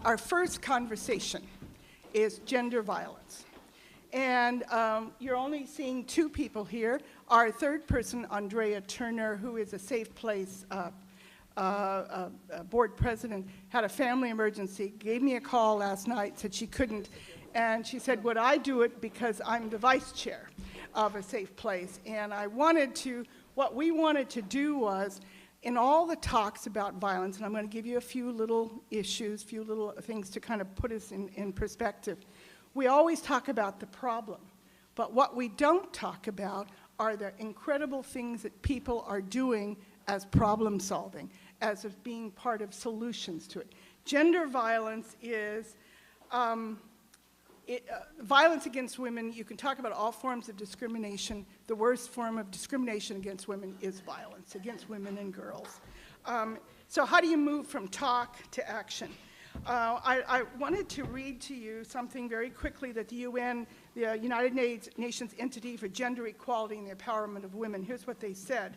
our first conversation is gender violence. And you're only seeing two people here. Our third person, Andrea Turner, who is a Safe Place board president, had a family emergency, gave me a call last night, said she couldn't, and she said, would I do it because I'm the vice chair of a Safe Place. And what we wanted to do was, in all the talks about violence, and I'm going to give you a few little issues, few little things to kind of put us in perspective. We always talk about the problem, but what we don't talk about are the incredible things that people are doing as problem solving, as of being part of solutions to it. Gender violence is violence against women. You can talk about all forms of discrimination. The worst form of discrimination against women is violence against women and girls. So how do you move from talk to action? I wanted to read to you something very quickly that the UN, the United Nations Entity for Gender Equality and the Empowerment of Women, here's what they said.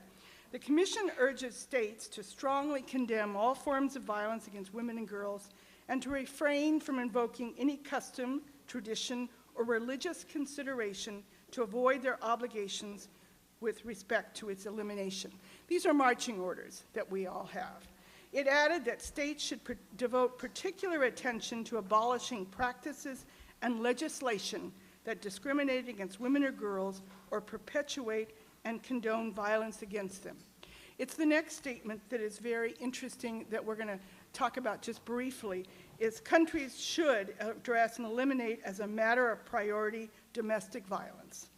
The Commission urges states to strongly condemn all forms of violence against women and girls and to refrain from invoking any custom, tradition, or religious consideration to avoid their obligations with respect to its elimination. These are marching orders that we all have. It added that states should devote particular attention to abolishing practices and legislation that discriminate against women or girls or perpetuate and condone violence against them. It's the next statement that is very interesting that we're going to talk about just briefly, is countries should address and eliminate as a matter of priority domestic violence.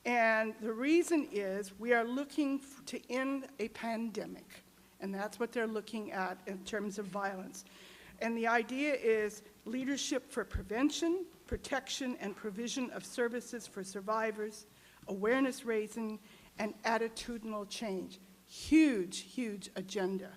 And the reason is we are looking to end a pandemic. And that's what they're looking at in terms of violence. And the idea is leadership for prevention, protection, and provision of services for survivors, awareness raising, and attitudinal change. Huge, huge agenda.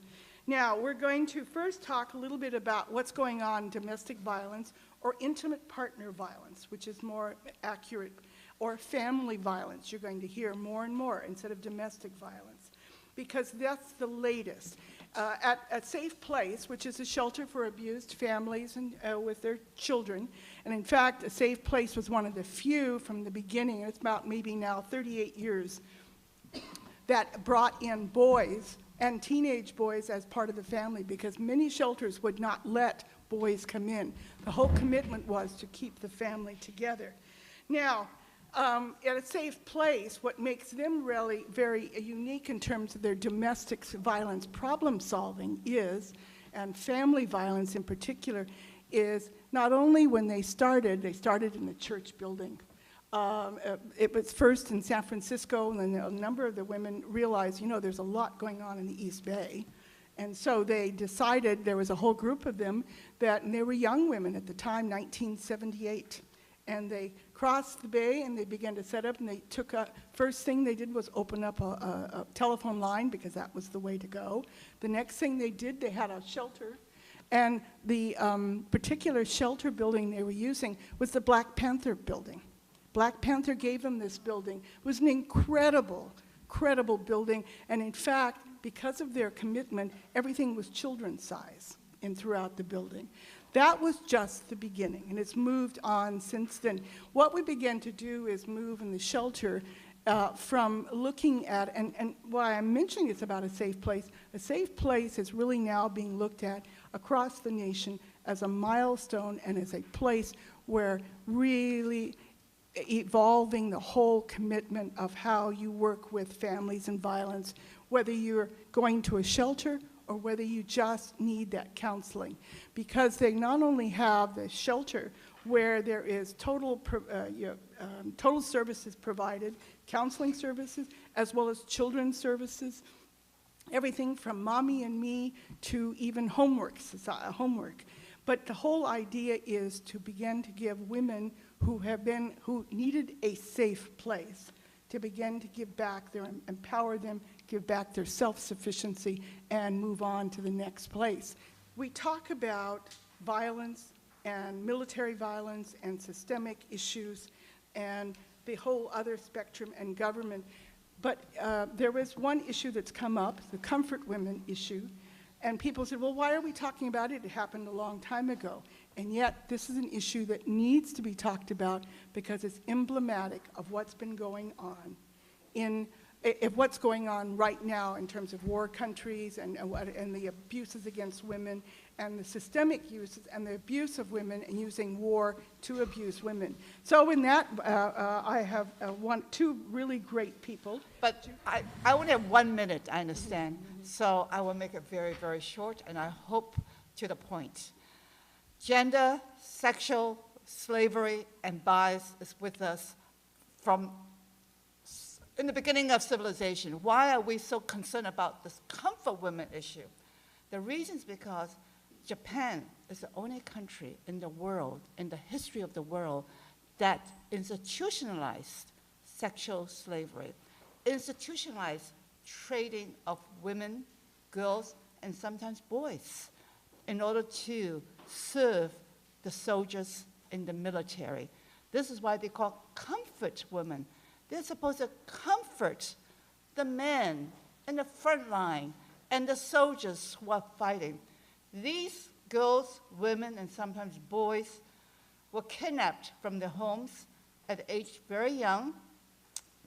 Now, we're going to first talk a little bit about what's going on in domestic violence or intimate partner violence, which is more accurate, or family violence. You're going to hear more and more instead of domestic violence, because that's the latest. At a Safe Place, which is a shelter for abused families and with their children, and in fact, a Safe Place was one of the few from the beginning, it's about maybe now 38 years, that brought in boys and teenage boys as part of the family, because many shelters would not let boys come in. The whole commitment was to keep the family together. Now, at a Safe Place, what makes them really very unique in terms of their domestic violence problem solving is, and family violence in particular, is not only when they started in the church building. It was first in San Francisco, and then a number of the women realized, there's a lot going on in the East Bay. And so they decided, there was a whole group of them, and they were young women at the time, 1978. And they crossed the bay and they began to set up, and they first thing they did was open up a telephone line, because that was the way to go. The next thing they did, they had a shelter. And the particular shelter building they were using was the Black Panther building. Black Panther gave them this building. It was an incredible building. And in fact, because of their commitment, everything was children's size throughout the building. That was just the beginning, and it's moved on since then. What we began to do is move in the shelter from looking at, and why I'm mentioning it's about a Safe Place is really now being looked at across the nation as a milestone and as a place where really evolving the whole commitment of how you work with families and violence, whether you're going to a shelter or whether you just need that counseling. Because they not only have the shelter where there is total services provided, counseling services, as well as children's services, everything from mommy and me to even homework. But the whole idea is to begin to give women who needed a safe place to begin to give back empower them, give back their self-sufficiency, and move on to the next place. We talk about violence and military violence and systemic issues and the whole other spectrum and government. But there was one issue that's come up, the comfort women issue, And people said, well, why are we talking about it? It happened a long time ago. And yet, this is an issue that needs to be talked about because it's emblematic of what's been going on what's going on right now in terms of war countries and the abuses against women and the systemic uses and the abuse of women and using war to abuse women. So in that, I have two really great people. But I only have 1 minute, I understand. So I will make it very, very short, and I hope to the point. Gender, sexual slavery, and bias is with us from in the beginning of civilization. Why are we so concerned about this comfort women issue? The reason is because Japan is the only country in the world, in the history of the world, that institutionalized sexual slavery, institutionalized trading of women, girls, and sometimes boys in order to serve the soldiers in the military. This is why they call comfort women. They're supposed to comfort the men in the front line and the soldiers who are fighting. These girls, women, and sometimes boys were kidnapped from their homes at age very young,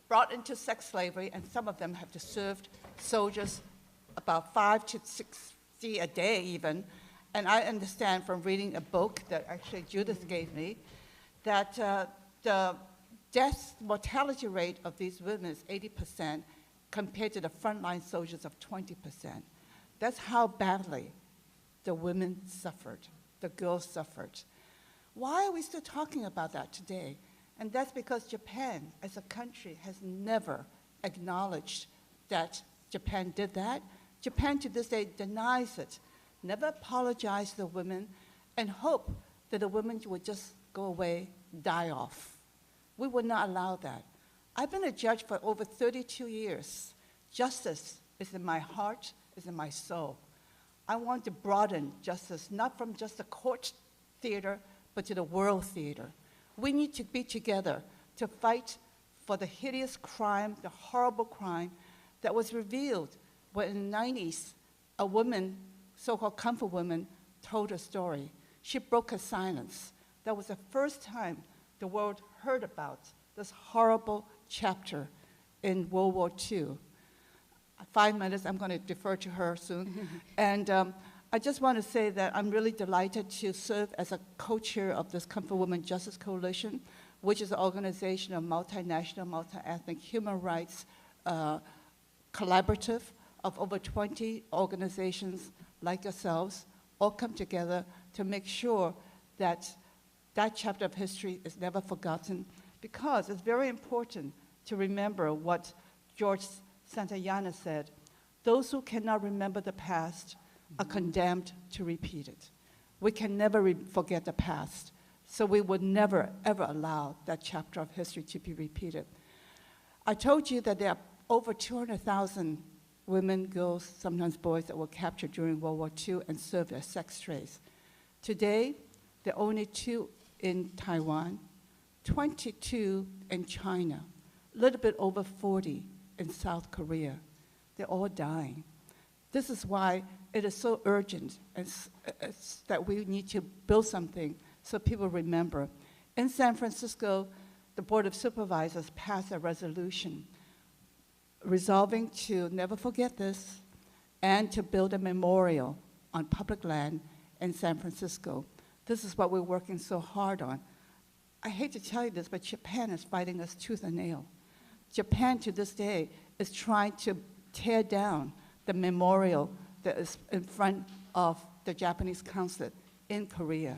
brought into sex slavery, and some of them have to serve soldiers about 5 to 60 a day even. And I understand from reading a book that actually Judith gave me that the death mortality rate of these women is 80% compared to the frontline soldiers of 20%. That's how badly the women suffered, the girls suffered. Why are we still talking about that today? And that's because Japan, as a country, has never acknowledged that Japan did that. Japan to this day denies it, never apologized to the women, and hope that the women would just go away, die off. We would not allow that. I've been a judge for over 32 years. Justice is in my heart, is in my soul. I want to broaden justice, not from just the court theater, but to the world theater. We need to be together to fight for the hideous crime, the horrible crime that was revealed when in the 90s, a woman, so-called comfort woman, told her story. She broke her silence. That was the first time the world heard about this horrible chapter in World War II. 5 minutes, I'm going to defer to her soon. And I just want to say that I'm really delighted to serve as a co-chair of this Comfort Women Justice Coalition, which is an organization of multinational, multi-ethnic human rights collaborative of over 20 organizations like yourselves, all come together to make sure that that chapter of history is never forgotten, because it's very important to remember what George Santayana said: those who cannot remember the past are condemned to repeat it. We can never forget the past, so we would never, ever allow that chapter of history to be repeated. I told you that there are over 200,000 women, girls, sometimes boys that were captured during World War II and served as sex slaves. Today, there are only 2 in Taiwan, 22 in China, a little bit over 40 in South Korea. They're all dying. This is why it is so urgent that we need to build something so people remember. In San Francisco, the Board of Supervisors passed a resolution resolving to never forget this and to build a memorial on public land in San Francisco. This is what we're working so hard on. I hate to tell you this, but Japan is fighting us tooth and nail. Japan to this day is trying to tear down the memorial that is in front of the Japanese consulate in Korea.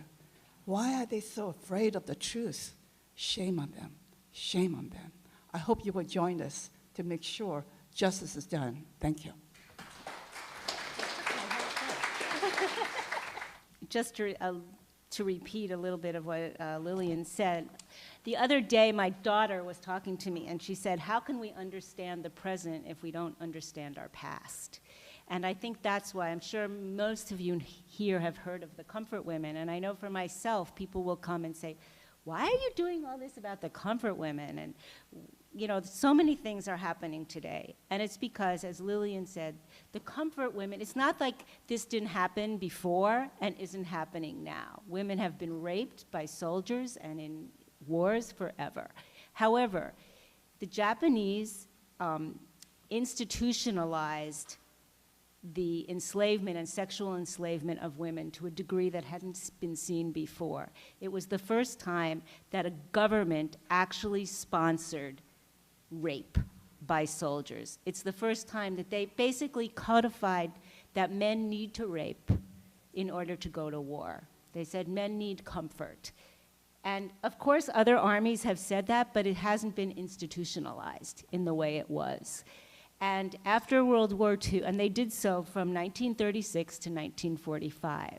Why are they so afraid of the truth? Shame on them. Shame on them. I hope you will join us to make sure justice is done. Thank you. Just to repeat a little bit of what Lillian said, the other day my daughter was talking to me and she said, how can we understand the present if we don't understand our past? And I think that's why I'm sure most of you here have heard of the Comfort Women, and I know for myself, people will come and say, why are you doing all this about the Comfort Women? And you know, so many things are happening today. And it's because, as Lillian said, the comfort women, it's not like this didn't happen before and isn't happening now. Women have been raped by soldiers and in wars forever. However, the Japanese institutionalized the enslavement and sexual enslavement of women to a degree that hadn't been seen before. It was the first time that a government actually sponsored rape by soldiers. It's the first time that they basically codified that men need to rape in order to go to war. They said men need comfort. And of course, other armies have said that, but it hasn't been institutionalized in the way it was. And after World War II, and they did so from 1936 to 1945.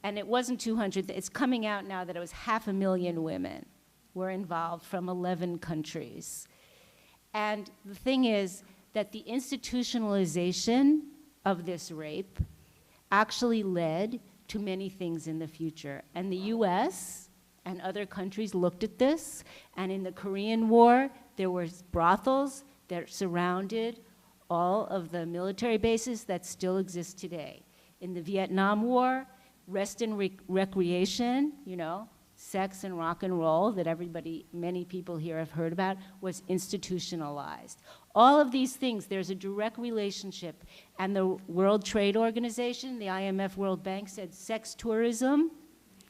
And it wasn't 200, it's coming out now that it was 500,000 women were involved from 11 countries. And the thing is that the institutionalization of this rape actually led to many things in the future. And the US and other countries looked at this, and in the Korean War, there were brothels that surrounded all of the military bases that still exist today. In the Vietnam War, rest and recreation, you know, sex and rock and roll that many people here have heard about, was institutionalized. All of these things, there's a direct relationship. And the World Trade Organization, the IMF, World Bank said sex tourism.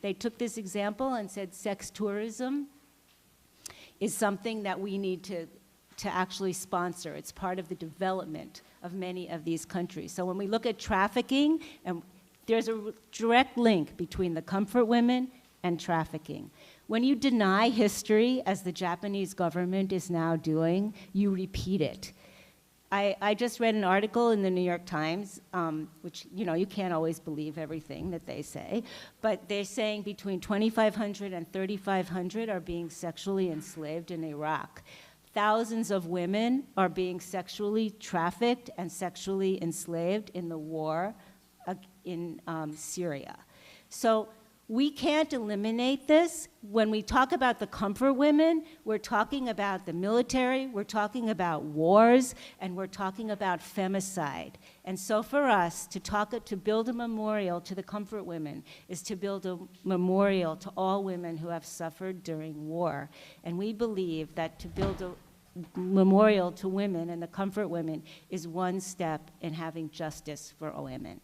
They took this example and said sex tourism is something that we need to actually sponsor. It's part of the development of many of these countries. So when we look at trafficking, and there's a direct link between the comfort women and trafficking. When you deny history, as the Japanese government is now doing, you repeat it. I just read an article in the New York Times, which, you know, you can't always believe everything that they say, but they're saying between 2,500 and 3,500 are being sexually enslaved in Iraq. Thousands of women are being sexually trafficked and sexually enslaved in the war in Syria. So we can't eliminate this. When we talk about the comfort women, we're talking about the military, we're talking about wars, and we're talking about femicide. And so for us to build a memorial to the comfort women is to build a memorial to all women who have suffered during war. And we believe that to build a memorial to women and the comfort women is one step in having justice for all women.